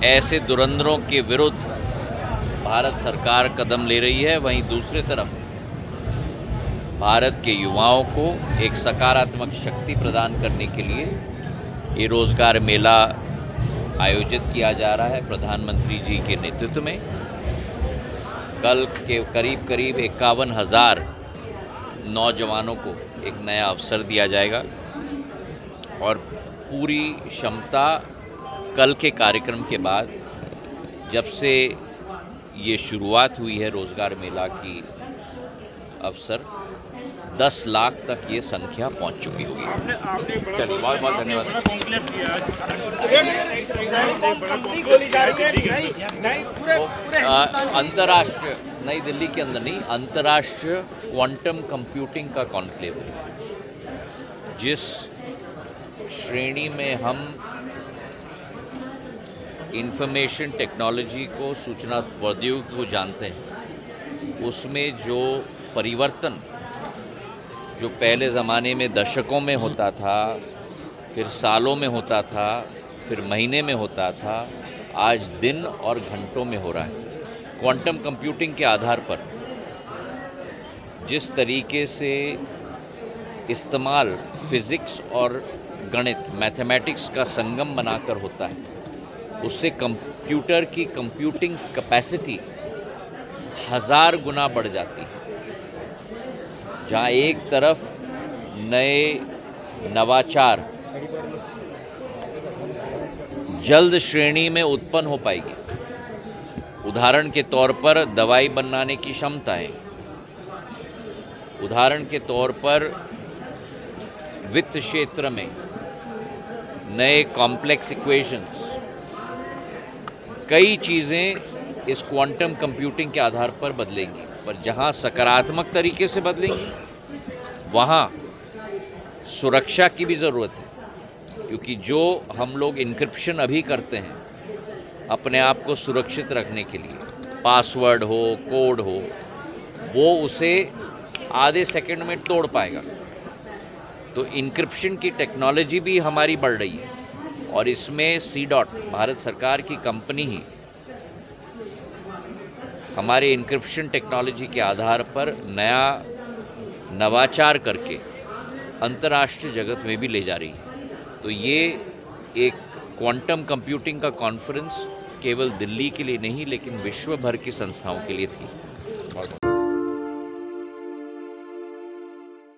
ऐसे धुरंधरों के विरुद्ध भारत सरकार कदम ले रही है, वहीं दूसरी तरफ भारत के युवाओं को एक सकारात्मक शक्ति प्रदान करने के लिए ये रोज़गार मेला आयोजित किया जा रहा है प्रधानमंत्री जी के नेतृत्व में। कल के करीब 51,000 नौजवानों को एक नया अवसर दिया जाएगा और पूरी क्षमता कल के कार्यक्रम के बाद, जब से ये शुरुआत हुई है रोज़गार मेला की अवसर, 10 लाख तक ये संख्या पहुंच चुकी होगी। चलिए, बहुत बहुत धन्यवाद। अंतर्राष्ट्रीय, नई दिल्ली के अंदर नहीं, अंतर्राष्ट्रीय क्वांटम कंप्यूटिंग का कॉन्क्लेव है। जिस श्रेणी में हम इंफॉर्मेशन टेक्नोलॉजी को, सूचना प्रौद्योगिकी को जानते हैं, उसमें जो परिवर्तन जो पहले ज़माने में दशकों में होता था, फिर सालों में होता था, फिर महीने में होता था, आज दिन और घंटों में हो रहा है। क्वांटम कंप्यूटिंग के आधार पर जिस तरीके से इस्तेमाल फिज़िक्स और गणित, मैथमेटिक्स का संगम बनाकर होता है, उससे कंप्यूटर की कंप्यूटिंग कैपेसिटी 1000 गुना बढ़ जाती है। जहाँ एक तरफ नए नवाचार जल्द श्रेणी में उत्पन्न हो पाएगी। उदाहरण के तौर पर दवाई बनाने की क्षमताएं, उदाहरण के तौर पर वित्त क्षेत्र में नए कॉम्प्लेक्स इक्वेशंस, कई चीज़ें इस क्वांटम कंप्यूटिंग के आधार पर बदलेंगी। पर जहाँ सकारात्मक तरीके से बदलेंगी, वहाँ सुरक्षा की भी ज़रूरत है, क्योंकि जो हम लोग इनक्रिप्शन अभी करते हैं अपने आप को सुरक्षित रखने के लिए, पासवर्ड हो, कोड हो, वो उसे आधे सेकंड में तोड़ पाएगा। तो इनक्रिप्शन की टेक्नोलॉजी भी हमारी बढ़ रही है और इसमें C-DOT, भारत सरकार की कंपनी ही हमारे इनक्रिप्शन टेक्नोलॉजी के आधार पर नया नवाचार करके अंतर्राष्ट्रीय जगत में भी ले जा रही है। तो ये एक क्वांटम कंप्यूटिंग का कॉन्फ्रेंस केवल दिल्ली के लिए नहीं, लेकिन विश्व भर की संस्थाओं के लिए थी।